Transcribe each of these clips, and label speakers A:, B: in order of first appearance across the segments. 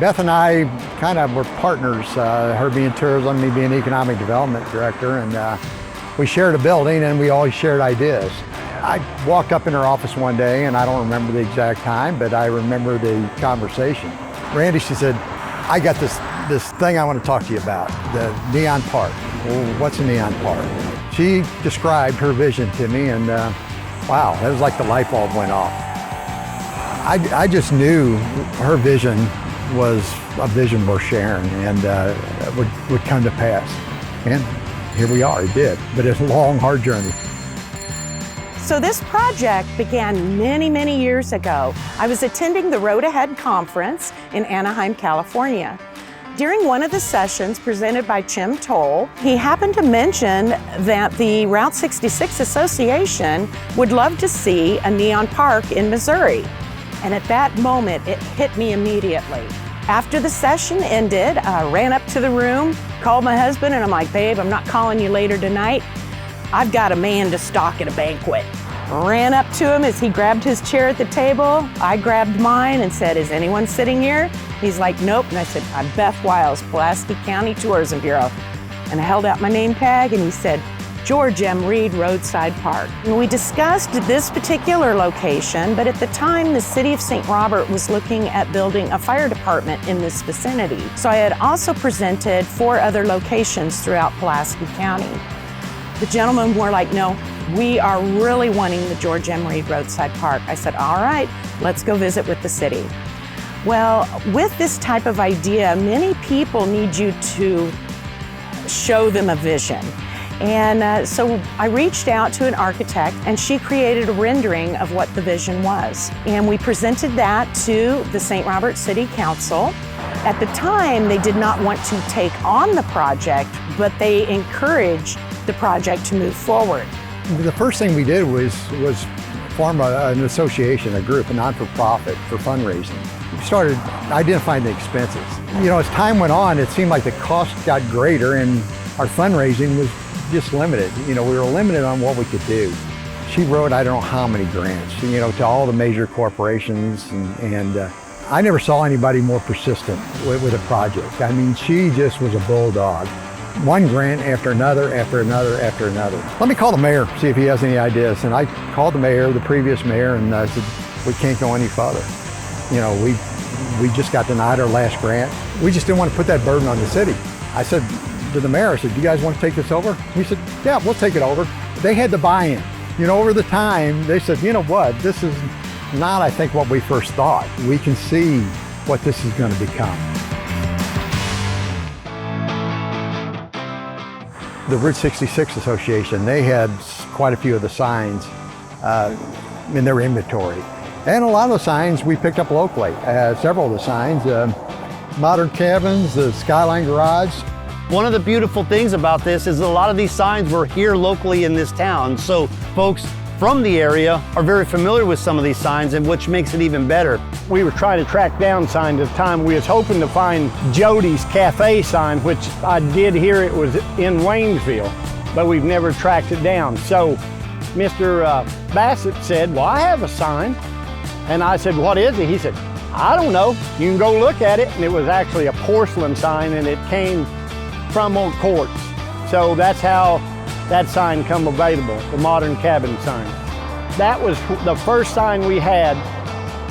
A: Beth and I kind of were partners, her being tourism, me being economic development director, and we shared a building and we always shared ideas. I walked up in her office one day, and I don't remember the exact time, but I remember the conversation. Randy, she said, I got this thing I want to talk to you about, the Neon Park. Well, what's a neon park? She described her vision to me, and wow, that was like the light bulb went off. I just knew her vision was a vision worth sharing, and would come to pass. And here we are, it did, but it's a long, hard journey.
B: So this project began many, many years ago. I was attending the Road Ahead conference in Anaheim, California. During one of the sessions presented by Jim Toll, he happened to mention that the Route 66 Association would love to see a neon park in Missouri. And at that moment, it hit me immediately. After the session ended, I ran up to the room, called my husband, and I'm like, babe, I'm not calling you later tonight. I've got a man to stock at a banquet. Ran up to him as he grabbed his chair at the table. I grabbed mine and said, is anyone sitting here? He's like, nope. And I said, I'm Beth Wiles, Pulaski County Tourism Bureau. And I held out my name tag and he said, George M. Reed Roadside Park. And we discussed this particular location, but at the time the city of St. Robert was looking at building a fire department in this vicinity. So I had also presented 4 other locations throughout Pulaski County. The gentlemen were like, no, we are really wanting the George M. Reed Roadside Park. I said, all right, let's go visit with the city. Well, with this type of idea, many people need you to show them a vision. And so I reached out to an architect and she created a rendering of what the vision was. And we presented that to the St. Robert City Council. At the time, they did not want to take on the project, but they encouraged the project to move forward.
A: The first thing we did was form an association, a group, a non-for-profit for fundraising. We started identifying the expenses. You know, as time went on, it seemed like the cost got greater and our fundraising was just limited. You know, we were limited on what we could do. She wrote, I don't know how many grants, you know, to all the major corporations, and I never saw anybody more persistent with a project. I mean, she just was a bulldog. One grant after another, after another, after another. Let me call the mayor, see if he has any ideas. And I called the mayor, the previous mayor, and I said, we can't go any further. You know, we just got denied our last grant. We just didn't want to put that burden on the city. I said to the mayor, I said, do you guys want to take this over? He said, yeah, we'll take it over. They had the buy-in. You know, over the time, they said, you know what, this is not, I think, what we first thought. We can see what this is going to become. The Route 66 Association, they had quite a few of the signs in their inventory. And a lot of the signs we picked up locally. Several of the signs, modern cabins, the Skyline Garage.
C: One of the beautiful things about this is a lot of these signs were here locally in this town. So folks from the area are very familiar with some of these signs, and which makes it even better.
D: We were trying to track down signs at the time. We was hoping to find Jody's Cafe sign, which I did hear it was in Waynesville, but we've never tracked it down. So Mr. Bassett said, well, I have a sign. And I said, what is it? He said, I don't know. You can go look at it. And it was actually a porcelain sign, and it came from Old Courts. So that's how that sign come available, the modern cabin sign. That was the first sign we had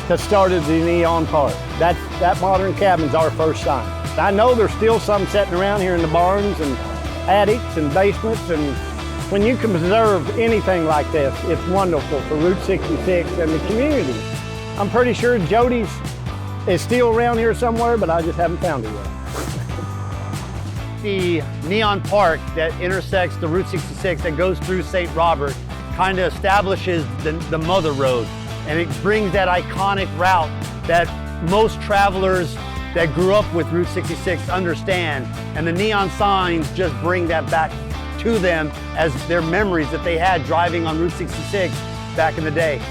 D: that started the Neon Park. That modern cabin's our first sign. I know there's still some sitting around here in the barns and attics and basements, and when you can preserve anything like this, it's wonderful for Route 66 and the community. I'm pretty sure Jody's is still around here somewhere, but I just haven't found it yet.
C: The Neon Park that intersects the Route 66 that goes through St. Robert kind of establishes the Mother Road, and it brings that iconic route that most travelers that grew up with Route 66 understand, and the neon signs just bring that back to them as their memories that they had driving on Route 66 back in the day.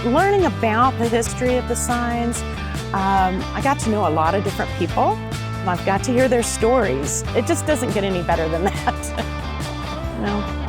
B: Learning about the history of the signs, I got to know a lot of different people. I've got to hear their stories. It just doesn't get any better than that. You know?